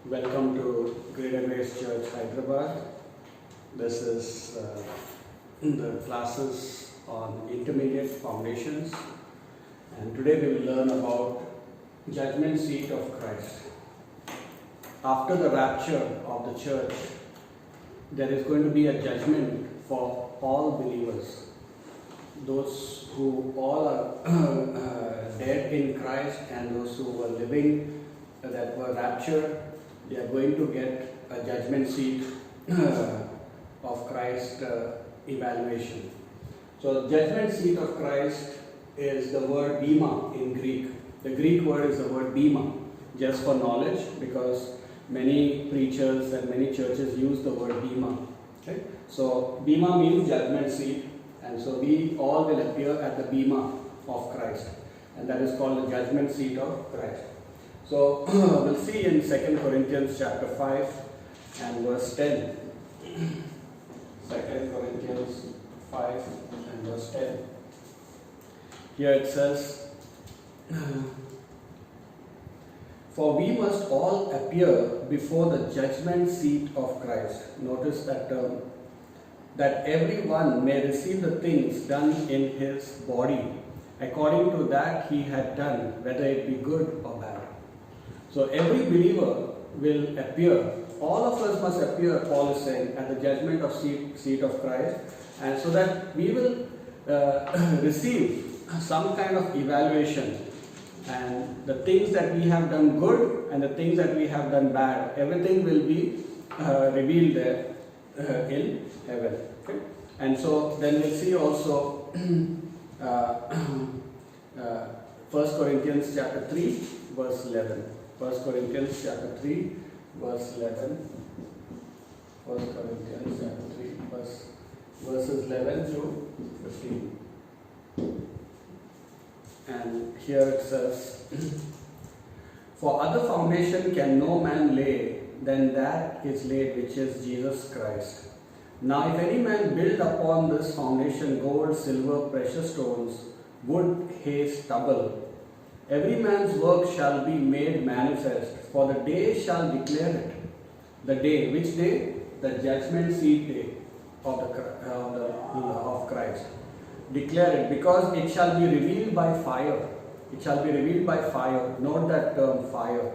Welcome to Greater Grace Church, Hyderabad. This is the classes on intermediate foundations, and today we will learn about judgment seat of Christ. After the rapture of the church, there is going to be a judgment for all believers. Those who all are dead in Christ and those who were living that were raptured, they are going to get a judgment seat of Christ evaluation. So, judgment seat of Christ is the word bema in Greek. The Greek word is the word bema, just for knowledge, because many preachers and many churches use the word bema. Okay? So, bema means judgment seat, and so we all will appear at the bema of Christ, and that is called the judgment seat of Christ. So we'll see in 2 Corinthians chapter 5 and verse 10. 2 Corinthians 5 and verse 10. Here it says, "For we must all appear before the judgment seat of Christ." Notice that term. "That everyone may receive the things done in his body, according to that he had done, whether it be good or bad." So every believer will appear, all of us must appear, Paul is saying, at the judgment of seat of Christ, and so that we will receive some kind of evaluation, and the things that we have done good and the things that we have done bad, everything will be revealed there in heaven. Okay? And so then we'll see also 1 Corinthians chapter 3 verse 11. 1 Corinthians chapter 3 verse 11. 1 Corinthians chapter 3 verses 11 to 15. And here it says, "For other foundation can no man lay than that is laid, which is Jesus Christ. Now if any man build upon this foundation gold, silver, precious stones, wood, hay, stubble, every man's work shall be made manifest, for the day shall declare it." The day, which day? The judgment seat day of Christ. Declare it, because it shall be revealed by fire. It shall be revealed by fire. Note that term, fire.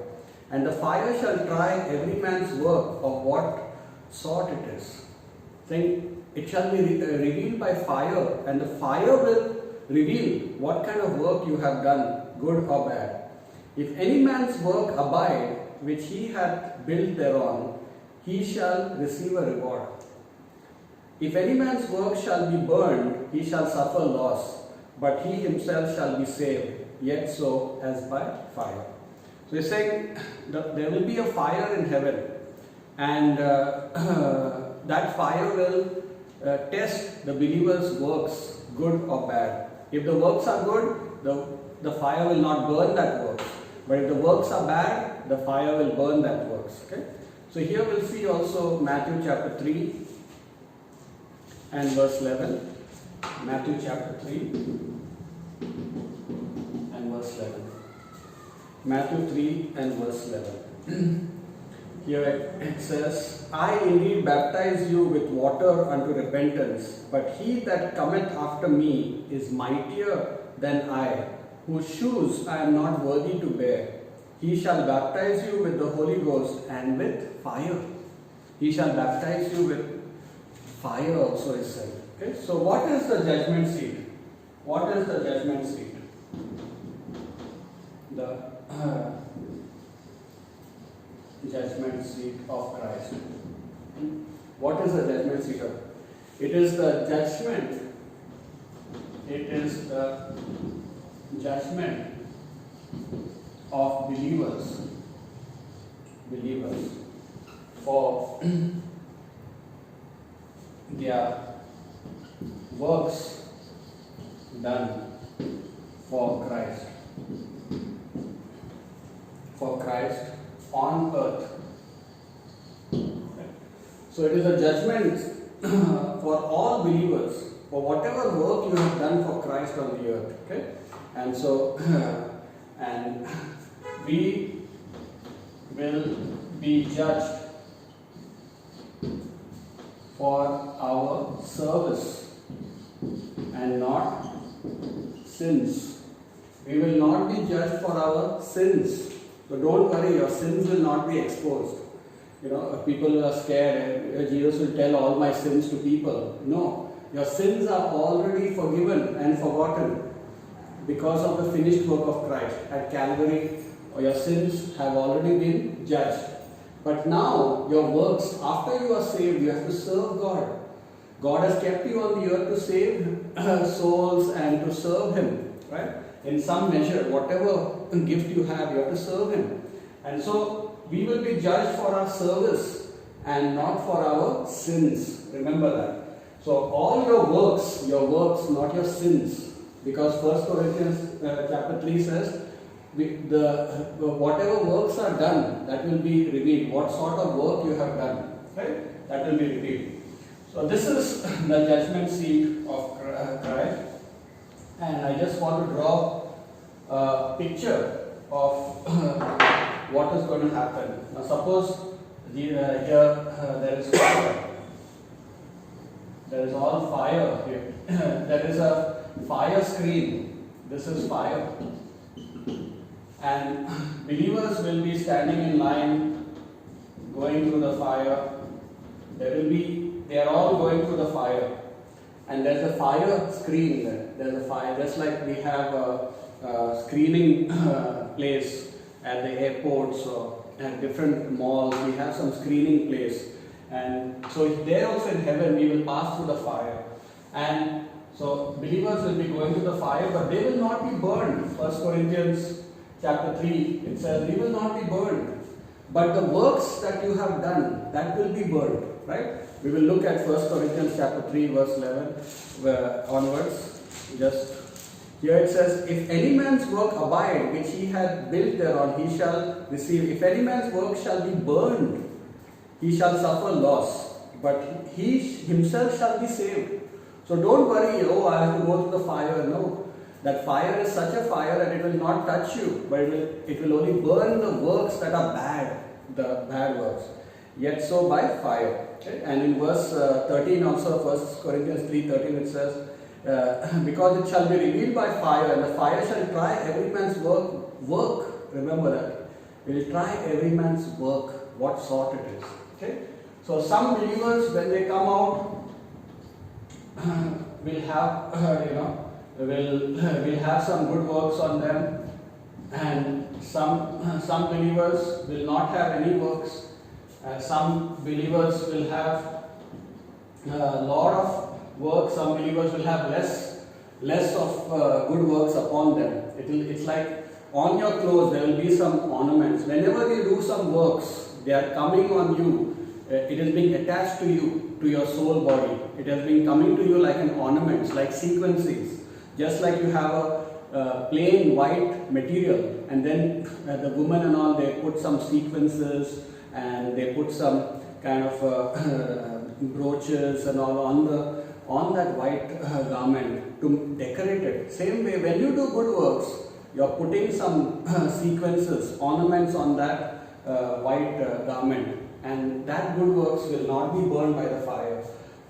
"And the fire shall try every man's work of what sort it is." Think, it shall be revealed by fire, and the fire will reveal what kind of work you have done, good or bad. "If any man's work abide, which he hath built thereon, he shall receive a reward. If any man's work shall be burned, he shall suffer loss, but he himself shall be saved, yet so as by fire." So he's saying that there will be a fire in heaven, and that fire will test the believer's works, good or bad. If the works are good, the fire will not burn that work. But if the works are bad, the fire will burn that works. Okay? So here we'll see also Matthew chapter 3 and verse 11. Matthew chapter 3 and verse 11. Matthew 3 and verse 11. Here it says, "I indeed baptize you with water unto repentance, but he that cometh after me is mightier than I, whose shoes I am not worthy to bear. He shall baptize you with the Holy Ghost and with fire." He shall baptize you with fire also, is said. Okay? So what is the judgment seat? What is the judgment seat? The judgment seat of Christ. What is the judgment seat of? It is the judgment. It is the judgment of believers for their works done for Christ on earth. So it is a judgment for all believers for whatever work you have done for Christ on the earth. Okay? And so and we will be judged for our service and not sins. We will not be judged for our sins. So don't worry, your sins will not be exposed. People are scared and Jesus will tell all my sins to people. No, your sins are already forgiven and forgotten because of the finished work of Christ at Calvary. Your sins have already been judged. But now your works, after you are saved, you have to serve God. God has kept you on the earth to save souls and to serve Him, right? In some measure, whatever gift you have to serve Him. And so we will be judged for our service and not for our sins. Remember that. So all your works, not your sins. Because 1 Corinthians chapter 3 says, whatever works are done, that will be revealed. What sort of work you have done, right? That will be revealed. So this is the judgment seat of Christ. And I just want to draw a picture of what is going to happen. Now suppose here there is fire. There is all fire here. There is a fire screen. This is fire. And believers will be standing in line, going through the fire. They are all going through the fire. And there's a fire screen there. There's a fire, just like we have a screening place at the airports or at different malls. We have some screening place. And so there also in heaven we will pass through the fire. And so believers will be going through the fire, but they will not be burned. 1 Corinthians chapter 3, it says, we will not be burned. But the works that you have done, that will be burned, right? We will look at 1 Corinthians chapter 3, verse 11 onwards. Just here it says, if any man's work abide, which he had built thereon, he shall receive. If any man's work shall be burned, he shall suffer loss, but he himself shall be saved. So don't worry, I have to go through the fire. No. That fire is such a fire that it will not touch you, but it will only burn the works that are bad, the bad works. Yet so by fire. Okay? And in verse 13 also, 1 Corinthians 3:13 it says, because it shall be revealed by fire, and the fire shall try every man's work. Remember that. It will try every man's work, what sort it is. Okay? So some believers, when they come out, will have, will have some good works on them, and some believers will not have any works. Some believers will have a lot of work. Some believers will have less of good works upon them. It's like on your clothes there will be some ornaments. Whenever you do some works, they are coming on you. It is being attached to you, to your soul body. It has been coming to you like an ornament, like sequences. Just like you have a plain white material, and then the woman and all, they put some sequences and they put some kind of brooches and all on that white garment to decorate it. Same way, when you do good works, you are putting some sequences, ornaments on that white garment, and that good works will not be burned by the fire.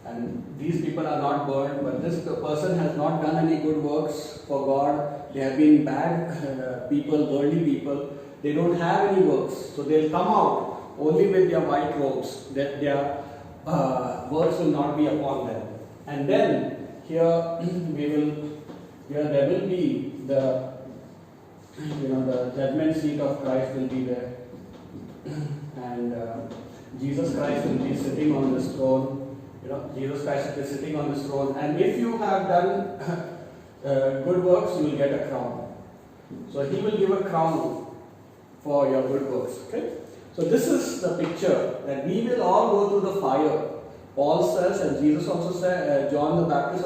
And these people are not burned, but this person has not done any good works for God. They have been bad people, worldly people. They don't have any works, so they'll come out only with their white robes. Their works will not be upon them. And then here there will be the judgment seat of Christ will be there, and Jesus Christ will be sitting on this throne. Jesus Christ is sitting on this throne, and if you have done good works, you will get a crown. So He will give a crown for your good works. Okay. So this is the picture that we will all go through the fire. Paul says, and Jesus also said, John the Baptist,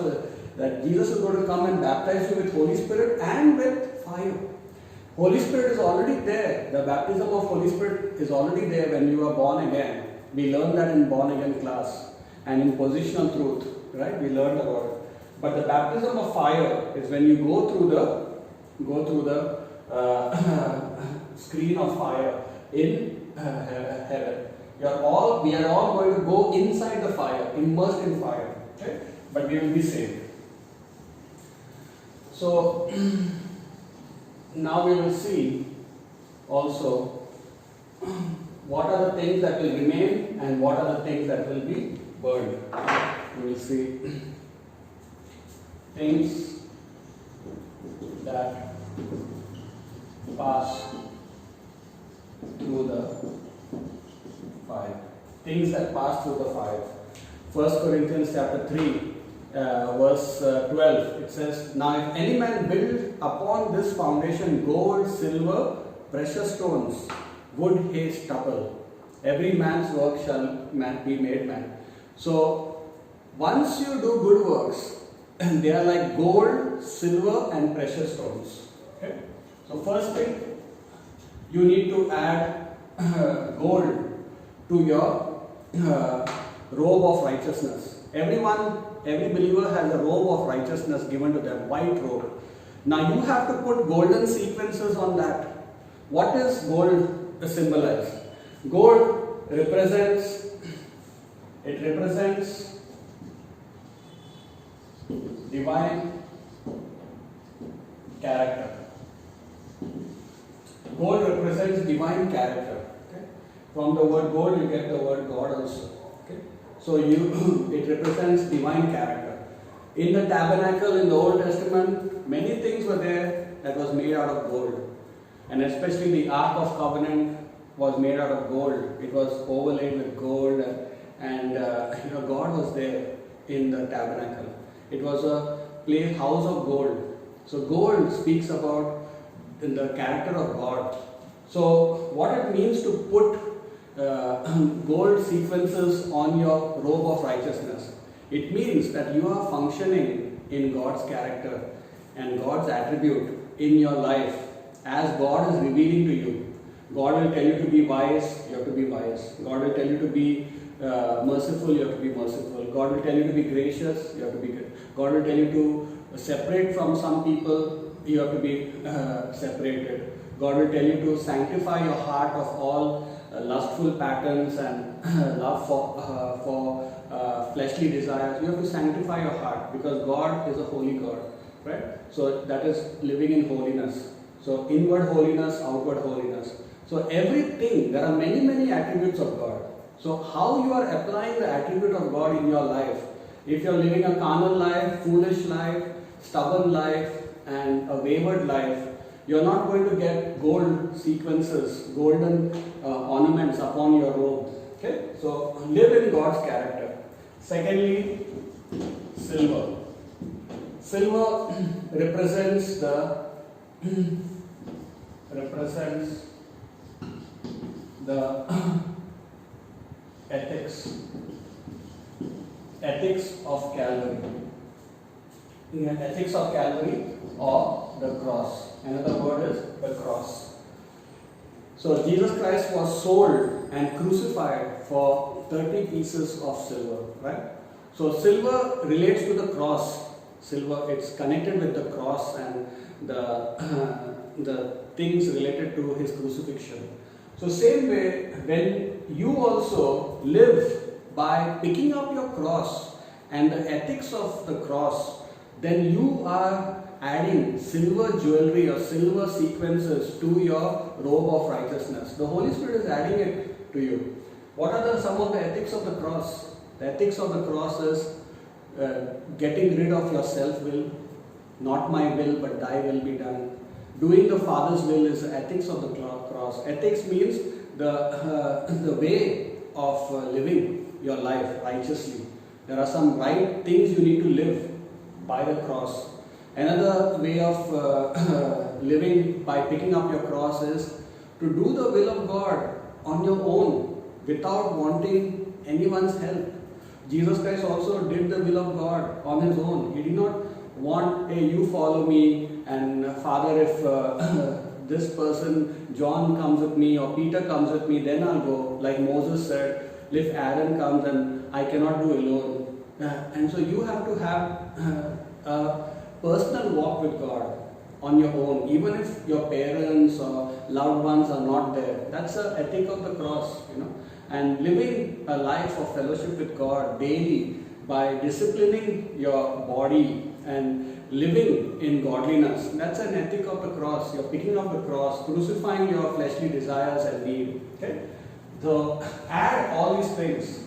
that Jesus is going to come and baptize you with Holy Spirit and with fire. Holy Spirit is already there. The baptism of Holy Spirit is already there when you are born again. We learned that in born again class. And in positional truth, right? We learned about it. But the baptism of fire is when you go through the screen of fire in heaven. We are all going to go inside the fire, immersed in fire. Okay? But we will be saved. So now we will see also what are the things that will remain and what are the things that will be burned. We will see things that pass through the fire. Things that pass through the fire. 1 Corinthians chapter 3, verse 12. It says, "Now if any man build upon this foundation gold, silver, precious stones, wood, hay, stubble, every man's work shall be made man." So once you do good works, they are like gold, silver, and precious stones. Okay? So first thing, you need to add gold to your robe of righteousness. Every believer has a robe of righteousness given to them, white robe. Now you have to put golden sequences on that. What is gold symbolize? Gold represents divine character. Gold represents divine character. Okay? From the word gold, you get the word God also. Okay? So it represents divine character. In the tabernacle in the Old Testament, many things were there that was made out of gold. And especially the Ark of Covenant was made out of gold. It was overlaid with gold, and God was there in the tabernacle. It was a house of gold. So gold speaks about the character of God. So what it means to put gold sequences on your robe of righteousness, it means that you are functioning in God's character and God's attribute in your life as God is revealing to you. God will tell you to be wise, you have to be wise. God will tell you to be merciful, you have to be merciful. God will tell you to be gracious, you have to be good. God will tell you to separate from some people, you have to be separated. God will tell you to sanctify your heart of all lustful patterns and love for fleshly desires. You have to sanctify your heart because God is a holy God, right? So that is living in holiness. So inward holiness, outward holiness. So everything, there are many attributes of God. So how you are applying the attribute of God in your life? If you are living a carnal life, foolish life, stubborn life, and a wayward life, you are not going to get gold sequences, golden ornaments upon your robe. Okay? So live in God's character. Secondly, silver. Silver represents the ethics of Calvary. Ethics of Calvary or the cross. Another word is the cross. So Jesus Christ was sold and crucified for 30 pieces of silver, right? So silver relates to the cross. Silver, it's connected with the cross and the things related to his crucifixion. So same way, when you also live by picking up your cross and the ethics of the cross, then you are adding silver jewelry or silver sequences to your robe of righteousness. The Holy Spirit is adding it to you. What are some of the ethics of the cross? The ethics of the cross is getting rid of your self-will. Not my will, but thy will be done. Doing the Father's will is the ethics of the cross. Ethics means the way of living your life righteously. There are some right things you need to live by the cross. Another way of living by picking up your cross is to do the will of God on your own without wanting anyone's help. Jesus Christ also did the will of God on his own. He did not want, hey, you follow me, and Father, if this person, John comes with me or Peter comes with me, then I'll go. Like Moses said, if Aaron comes and I cannot do alone. And so you have to have a personal walk with God on your own, even if your parents or loved ones are not there. That's the ethic of the cross, and living a life of fellowship with God daily by disciplining your body and living in godliness. That's an ethic of the cross. You're picking up the cross, crucifying your fleshly desires and need. Okay? So add all these things.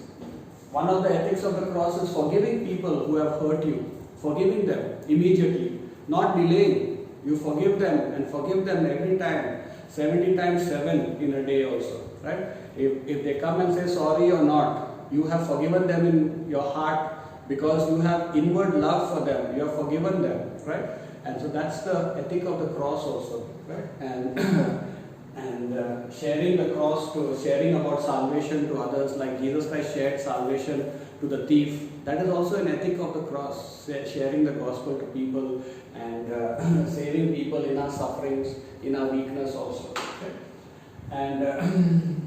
One of the ethics of the cross is forgiving people who have hurt you, forgiving them immediately, not delaying. You forgive them and forgive them every time, 70 times 7 in a day also, right? If they come and say sorry or not, you have forgiven them in your heart because you have inward love for them. You have forgiven them, right? And so that's the ethic of the cross also, right? And sharing the cross, to sharing about salvation to others, like Jesus Christ shared salvation to the thief. That is also an ethic of the cross, sharing the gospel to people and saving people in our sufferings, in our weakness also. Okay? And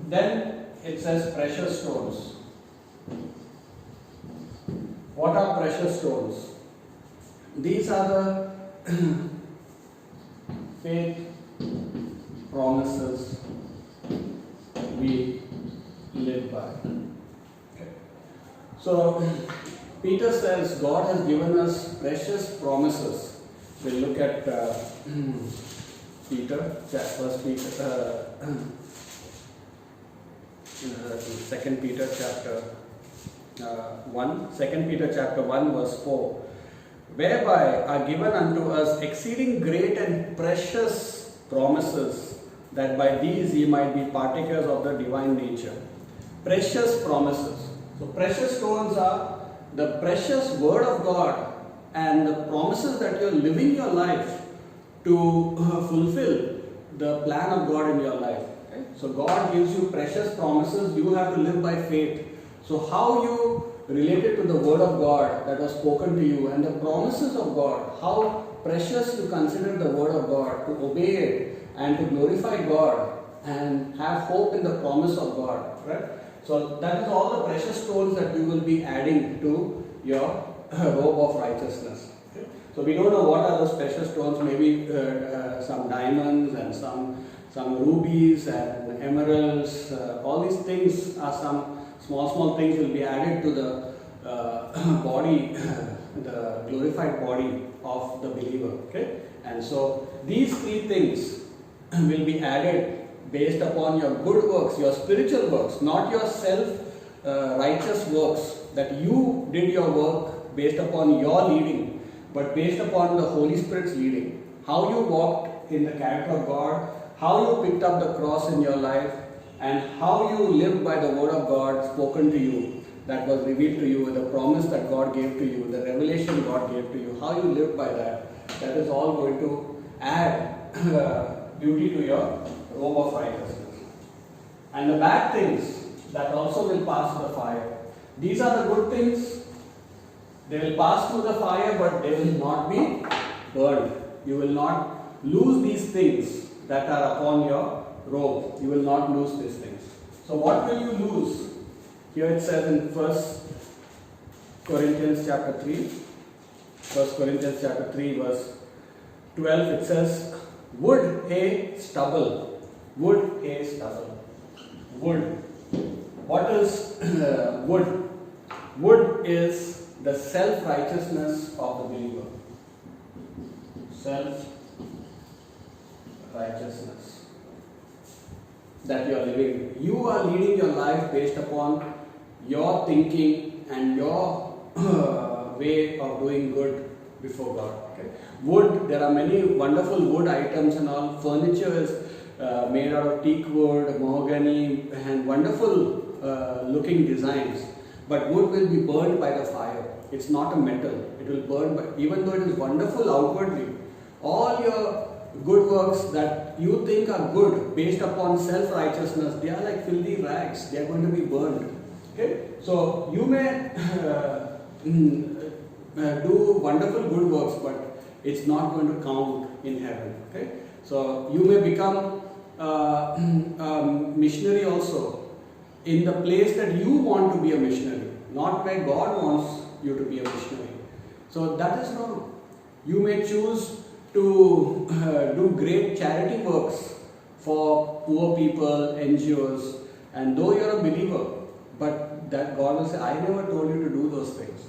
then it says precious stones. What are precious stones? These are the faith promises we live by. Okay. So Peter says God has given us precious promises. We'll look at Peter, First Peter, 2 Peter chapter 1, 2 Peter chapter 1 verse 4, whereby are given unto us exceeding great and precious promises, that by these ye might be partakers of the divine nature. Precious promises. So precious stones are the precious word of God and the promises that you're living your life to fulfill the plan of God in your life. Okay? So God gives you precious promises, you have to live by faith. So how you related to the word of God that was spoken to you and the promises of God, how precious you consider the word of God, to obey it and to glorify God and have hope in the promise of God, right? So that is all the precious stones that you will be adding to your robe of righteousness. Okay? So we don't know what are those precious stones, maybe some diamonds and some rubies and emeralds, all these things are some small things will be added to the body, the glorified body of the believer. Okay? And so these three things will be added based upon your good works, your spiritual works, not your self-righteous works, that you did your work based upon your leading, but based upon the Holy Spirit's leading. How you walked in the character of God, how you picked up the cross in your life, and how you lived by the word of God spoken to you, that was revealed to you, the promise that God gave to you, the revelation God gave to you, how you lived by that, that is all going to add beauty to your robe of righteousness. And the bad things that also will pass through the fire. These are the good things. They will pass through the fire, but they will not be burned. You will not lose these things that are upon your robe. You will not lose these things. So what will you lose? Here it says in 1 Corinthians chapter 3, 1 Corinthians chapter 3 verse 12, it says, wood, hay, stubble. Wood, hay, stubble. Wood. What is wood? Wood is the self-righteousness of the believer. Self-righteousness that you are living. You are leading your life based upon your thinking and your way of doing good before God. Okay? Wood, there are many wonderful wood items and all. Furniture is made out of teak wood, mahogany, and wonderful looking designs. But wood will be burned by the fire. It's not a metal. It will burn, even though it is wonderful outwardly. All your good works that you think are good based upon self-righteousness, they are like filthy rags. They are going to be burned. Okay? So you may do wonderful good works, but it's not going to count in heaven. Okay? So you may become a missionary also in the place that you want to be a missionary, not where God wants you to be a missionary. So that is wrong. You may choose to do great charity works for poor people, NGOs, and though you're a believer, but that God will say, I never told you to do those things.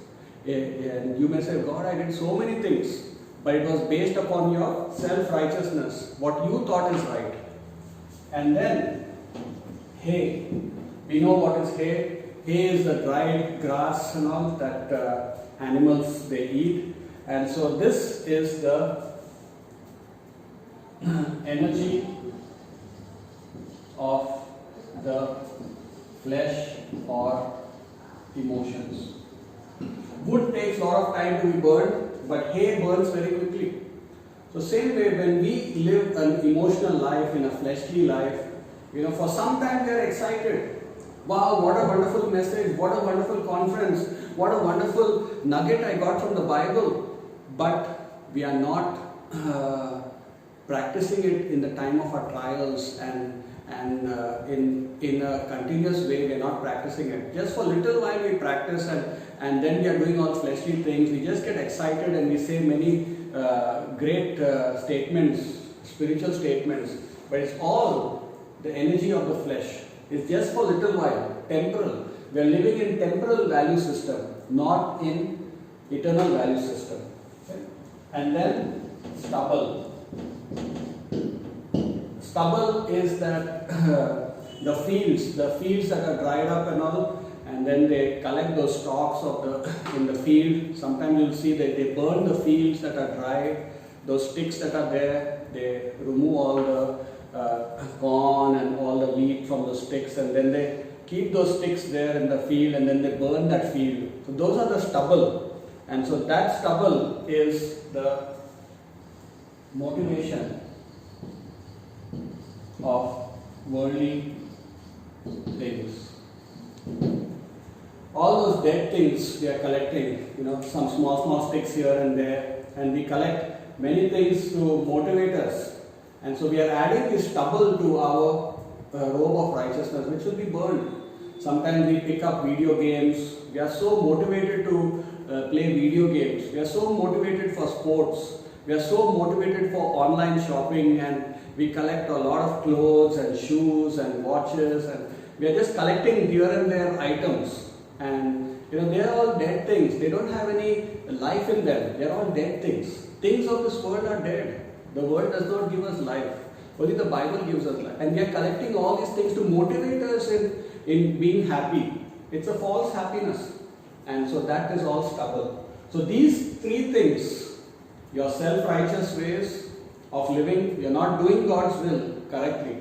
And you may say, God, I did so many things, but it was based upon your self-righteousness, what you thought is right. And then, hay. We know what is hay. Hay is the dried grass and all that animals they eat. And so this is the energy of the flesh or emotions. Wood takes a lot of time to be burned, but hay burns very quickly. So same way, when we live an emotional life in a fleshly life, for some time we are excited. Wow, what a wonderful message, what a wonderful conference, what a wonderful nugget I got from the Bible. But we are not practicing it in the time of our trials and in a continuous way. We are not practicing it. Just for a little while we practice and then we are doing all fleshly things. We just get excited and we say many great statements, spiritual statements, but it's all the energy of the flesh. It's just for a little while, temporal. We are living in temporal value system, not in eternal value system. Okay? And then stubble. Stubble is that the fields that are dried up and all, and then they collect those stalks in the field. Sometimes you'll see that they burn the fields that are dry, those sticks that are there, they remove all the corn and all the wheat from the sticks, and then they keep those sticks there in the field, and then they burn that field. So those are the stubble, and so that stubble is the motivation of worldly things. All those dead things we are collecting, some small sticks here and there, and we collect many things to motivate us. And so we are adding this stubble to our robe of righteousness, which will be burned. Sometimes we pick up video games. We are so motivated to play video games. We are so motivated for sports. We are so motivated for online shopping, and we collect a lot of clothes and shoes and watches, and we are just collecting here and there items. And they are all dead things. They don't have any life in them. They are all dead things. Things of this world are dead. The world does not give us life. Only the Bible gives us life. And we are collecting all these things to motivate us in being happy. It's a false happiness. And so that is all stubble. So these three things, your self-righteous ways of living, you're not doing God's will correctly.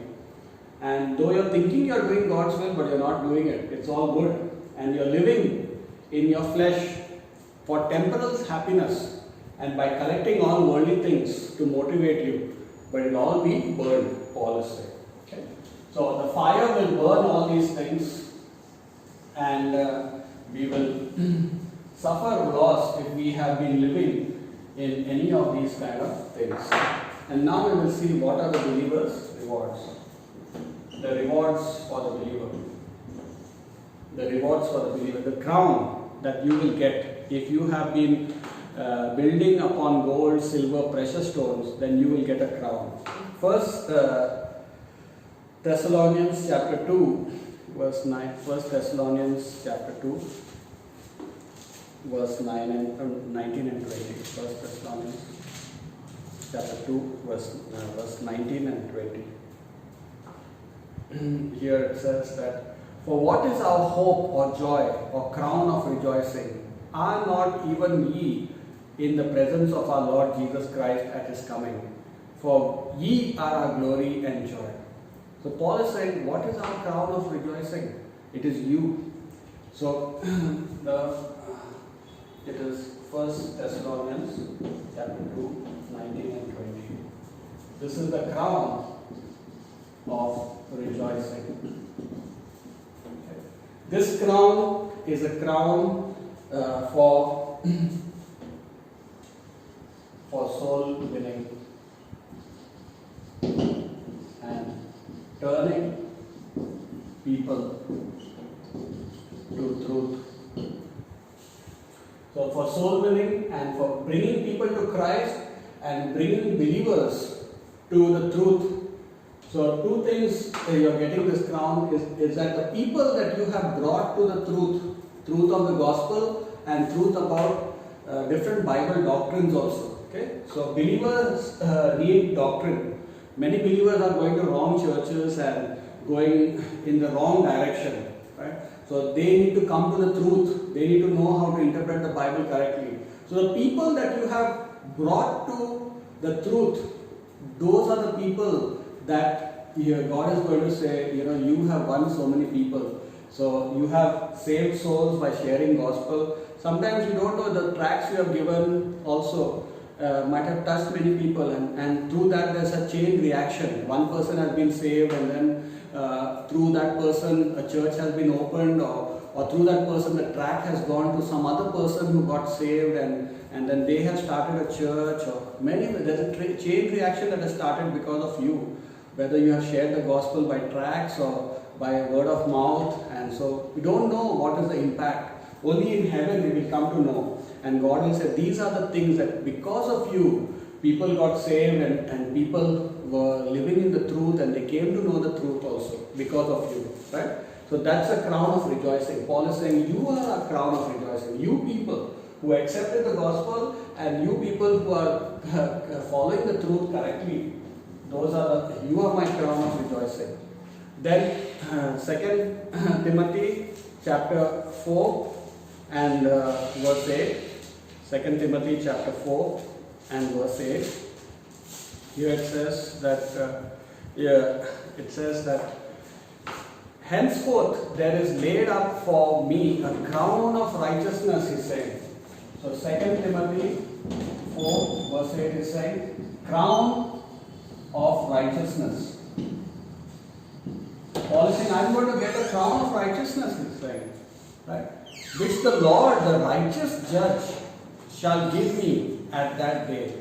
And though you're thinking you're doing God's will, but you're not doing it, it's all good. And you're living in your flesh for temporal happiness, and by collecting all worldly things to motivate you, but it all be burned, Paul is saying. Okay? So the fire will burn all these things, and we will suffer loss if we have been living in any of these kind of things. And now we will see what are the believer's rewards. The rewards for the believer. The rewards for the believer. The crown that you will get if you have been building upon gold, silver, precious stones, then you will get a crown. First Thessalonians chapter 2, verse 9. First Thessalonians chapter 2, verse 19 and 20. First Thessalonians chapter 2, verse 19 and 20. Here it says that, for what is our hope or joy or crown of rejoicing? Are not even ye in the presence of our Lord Jesus Christ at His coming? For ye are our glory and joy. So Paul is saying, what is our crown of rejoicing? It is you. So it is 1 Thessalonians chapter 2, 19 and 20. This is the crown of rejoicing. Okay. This crown is a crown for soul winning and turning people to truth. So for soul winning and for bringing people to Christ, and bringing believers to the truth. So two things you are getting this crown is that the people that you have brought to the truth of the gospel and truth about different Bible doctrines also. Okay, so believers need doctrine. Many believers are going to wrong churches and going in the wrong direction, right? So they need to come to the truth. They need to know how to interpret the Bible correctly. So the people that you have brought to the truth, those are the people that God is going to say, you have won so many people. So you have saved souls by sharing gospel. Sometimes you don't know the tracts you have given also might have touched many people, and through that there's a chain reaction. One person has been saved, and then through that person a church has been opened, or through that person the tract has gone to some other person who got saved, and then they have started a church, or there's a chain reaction that has started because of you, whether you have shared the gospel by tracts or by word of mouth. And so we don't know what is the impact. Only in heaven we will come to know. And God will say, these are the things that because of you, people got saved, and people were living in the truth, and they came to know the truth also because of you, right? So that's a crown of rejoicing. Paul is saying, you are a crown of rejoicing. You people who accepted the gospel, and you people who are following the truth correctly, you are my crown of rejoicing. Then 2 Timothy chapter 4 and verse 8. 2 Timothy chapter 4 and verse 8. Here it says that henceforth there is laid up for me a crown of righteousness, he's saying. So 2 Timothy 4 verse 8 is saying, crown of righteousness. Paul is saying, I'm going to get a crown of righteousness, he's saying. Right? Which the Lord, the righteous judge, shall give me at that day.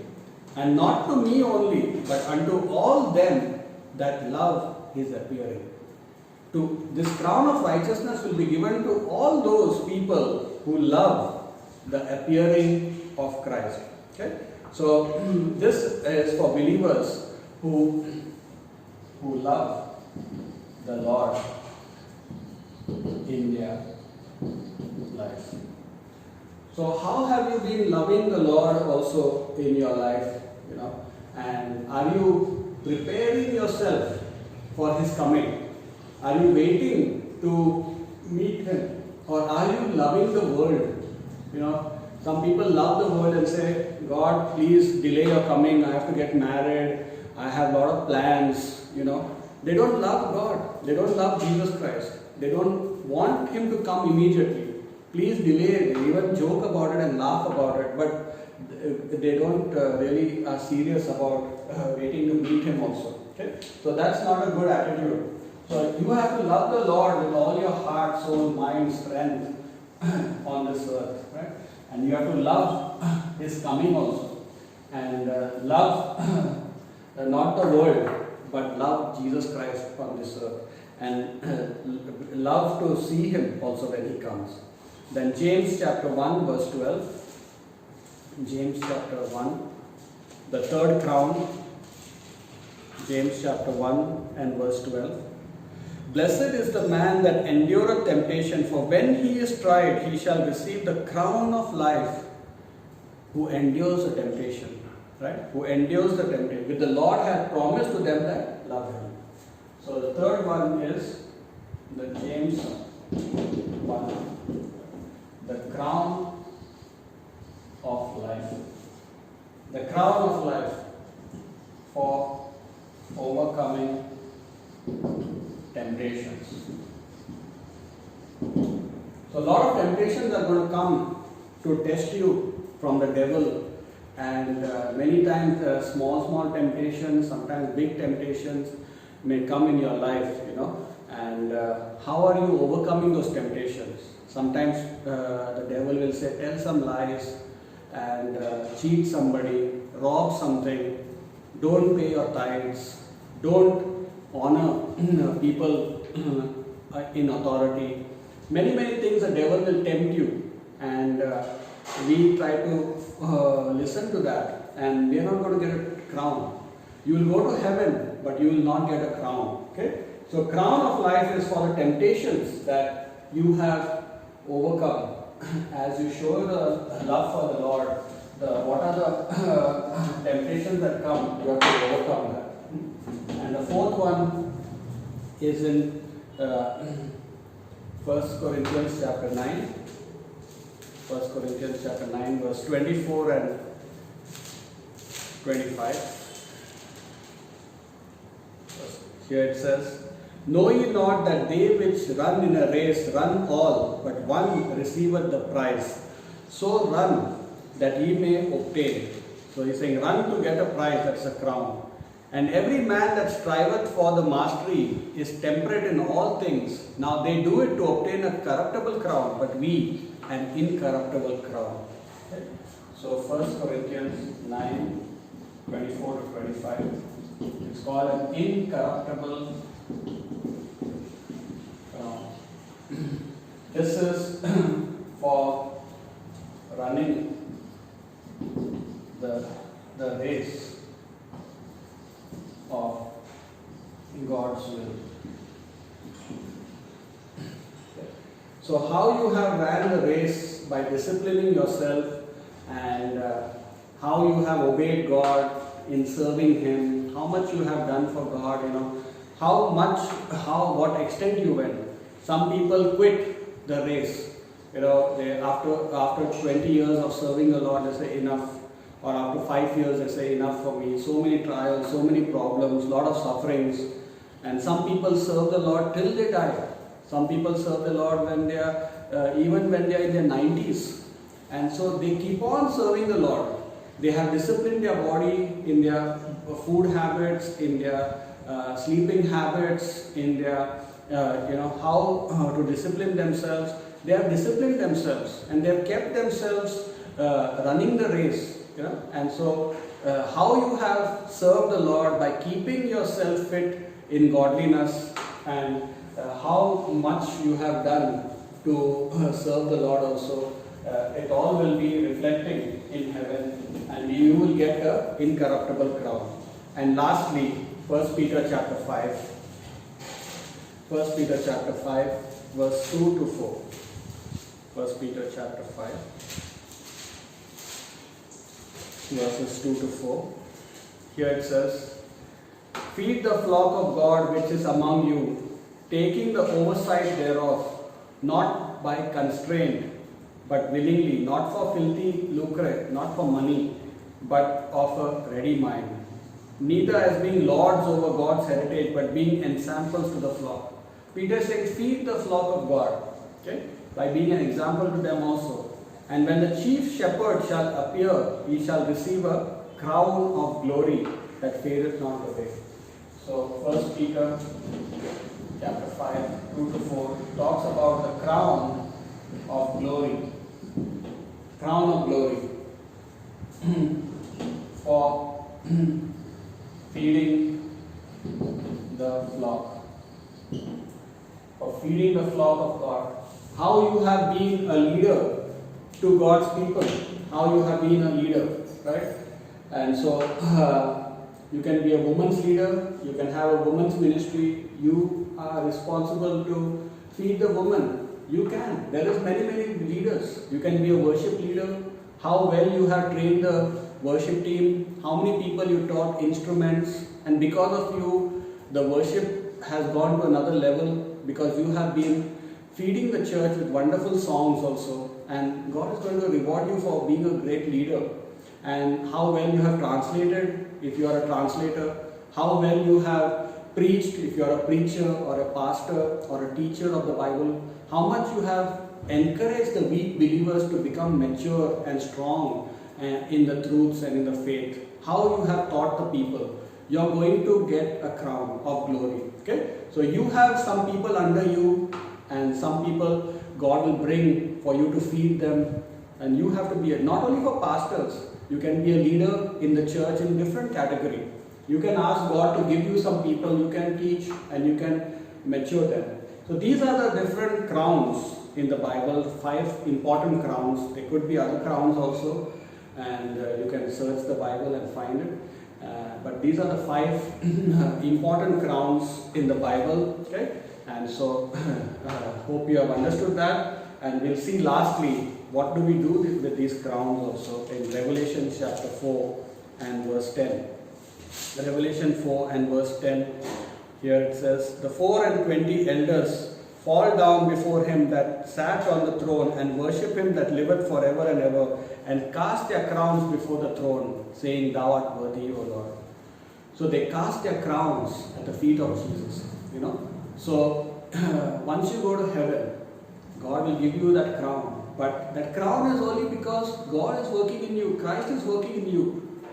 And not to me only, but unto all them that love his appearing. This crown of righteousness will be given to all those people who love the appearing of Christ. Okay? So this is for believers who love the Lord in their life. So how have you been loving the Lord also in your life? And are you preparing yourself for his coming? Are you waiting to meet him? Or are you loving the world? Some people love the world and say, God, please delay your coming. I have to get married. I have a lot of plans. They don't love God. They don't love Jesus Christ. They don't want him to come immediately. Please delay it. They even joke about it and laugh about it. But they don't really are serious about waiting to meet him also. Okay? So that's not a good attitude. So you have to love the Lord with all your heart, soul, mind, strength on this earth. Right? And you have to love his coming also. And love not the world, but love Jesus Christ on this earth. And love to see him also when he comes. Then James chapter 1 verse 12. James chapter 1, the third crown. James chapter 1 and verse 12. Blessed is the man that endureth temptation, for when he is tried, he shall receive the crown of life, who endures the temptation. Right? Who endures the temptation, which the Lord hath promised to them that love him. So the third one is the James 1, the crown of life. The crown of life for overcoming temptations. So a lot of temptations are going to come to test you from the devil. And many times small temptations, sometimes big temptations may come in your life, and how are you overcoming those temptations? Sometimes the devil will say, tell some lies and cheat somebody, rob something, don't pay your tithes, don't honor people in authority. Many things the devil will tempt you, and we try to listen to that, and we are not going to get a crown. You will go to heaven, but you will not get a crown. Okay? So crown of life is for the temptations that you have overcome. As you show the love for the Lord, what are the temptations that come? You have to overcome that. And the fourth one is in 1 Corinthians chapter 9. 1 Corinthians chapter 9 verse 24 and 25. Here it says, "Know ye not that they which run in a race run all, but one receiveth the prize? So run, that ye may obtain." So he's saying, run to get a prize, that's a crown. "And every man that striveth for the mastery is temperate in all things. Now they do it to obtain a corruptible crown, but we an incorruptible crown." Okay. So 1 Corinthians 9, 24 to 25. It's called an incorruptible crown. This is for running the race of God's will. So how you have ran the race by disciplining yourself, and how you have obeyed God in serving Him, how much you have done for God, what extent you went. Some people quit the race. They after 20 years of serving the Lord, they say enough. Or after 5 years, they say enough for me. So many trials, so many problems, lot of sufferings. And some people serve the Lord till they die. Some people serve the Lord when they are, even when they are in their 90s. And so they keep on serving the Lord. They have disciplined their body in their food habits, in their sleeping habits, in their, how to discipline themselves. They have disciplined themselves and they have kept themselves running the race. And so how you have served the Lord by keeping yourself fit in godliness, and how much you have done to serve the Lord also, it all will be reflecting in heaven, and you will get an incorruptible crown. And lastly, 1 Peter chapter 5. 1 Peter chapter 5 verse 2 to 4. 1 Peter chapter 5 verses 2 to 4. Here it says, "Feed the flock of God which is among you, taking the oversight thereof, not by constraint, but willingly, not for filthy lucre, not for money, but of a ready mind. Neither as being lords over God's heritage, but being ensamples to the flock." Peter says, feed the flock of God, okay, by being an example to them also. "And when the chief shepherd shall appear, he shall receive a crown of glory that fadeth not away." So 1 Peter chapter 5, 2 to 4 talks about the crown of glory. Crown of glory for feeding the flock. For feeding the flock of God. How you have been a leader to God's people. How you have been a leader, right? And so you can be a woman's leader, you can have a woman's ministry, you are responsible to feed the woman. You can. There is many leaders. You can be a worship leader. How well you have trained the worship team, how many people you taught instruments, and because of you, the worship has gone to another level, because you have been feeding the church with wonderful songs also, and God is going to reward you for being a great leader. And how well you have translated, if you are a translator, how well you have preached, if you are a preacher or a pastor or a teacher of the Bible, how much you have encouraged the weak believers to become mature and strong in the truths and in the faith, how you have taught the people. You are going to get a crown of glory. Okay? So you have some people under you, and some people God will bring for you to feed them, and you have to be not only for pastors, you can be a leader in the church in different category. You can ask God to give you some people you can teach and you can mature them. So these are the different crowns in the Bible, 5 important crowns. There could be other crowns also, and you can search the Bible and find it. But these are the 5 important crowns in the Bible. Okay, and so hope you have understood that. And we'll see lastly what do we do with these crowns also in Revelation chapter 4 and verse 10. Revelation 4 and verse 10. Here it says, "The 24 elders fall down before him that sat on the throne and worship him that liveth forever and ever, and cast their crowns before the throne, saying, Thou art worthy, O Lord." So they cast their crowns at the feet of Jesus. So once you go to heaven, God will give you that crown. But that crown is only because God is working in you, Christ is working in you.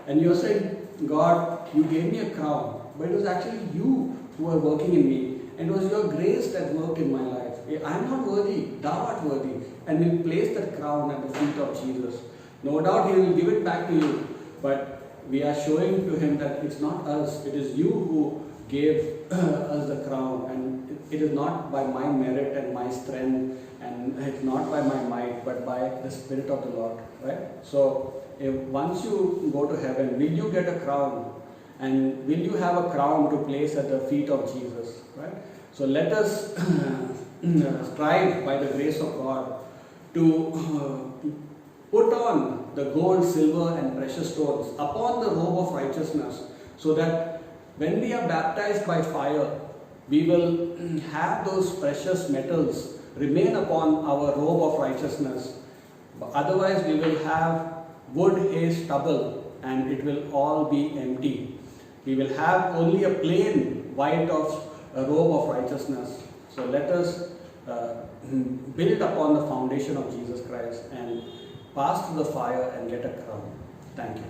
And you're saying, God, you gave me a crown, but it was actually you who were working in me. And it was your grace that worked in my life. I am not worthy, thou art worthy. And we'll place that crown at the feet of Jesus. No doubt he will give it back to you. But we are showing to him that it's not us, it is you who gave us the crown. And it is not by my merit and my strength, and it's not by my might, but by the Spirit of the Lord. Right? So once you go to heaven, will you get a crown? And will you have a crown to place at the feet of Jesus? Right? So let us strive by the grace of God to put on the gold, silver and precious stones upon the robe of righteousness, so that when we are baptized by fire, we will have those precious metals remain upon our robe of righteousness. Otherwise we will have wood, hay, stubble, and it will all be empty. We will have only a plain white of a robe of righteousness. So let us build upon the foundation of Jesus Christ and pass through the fire and get a crown. Thank you.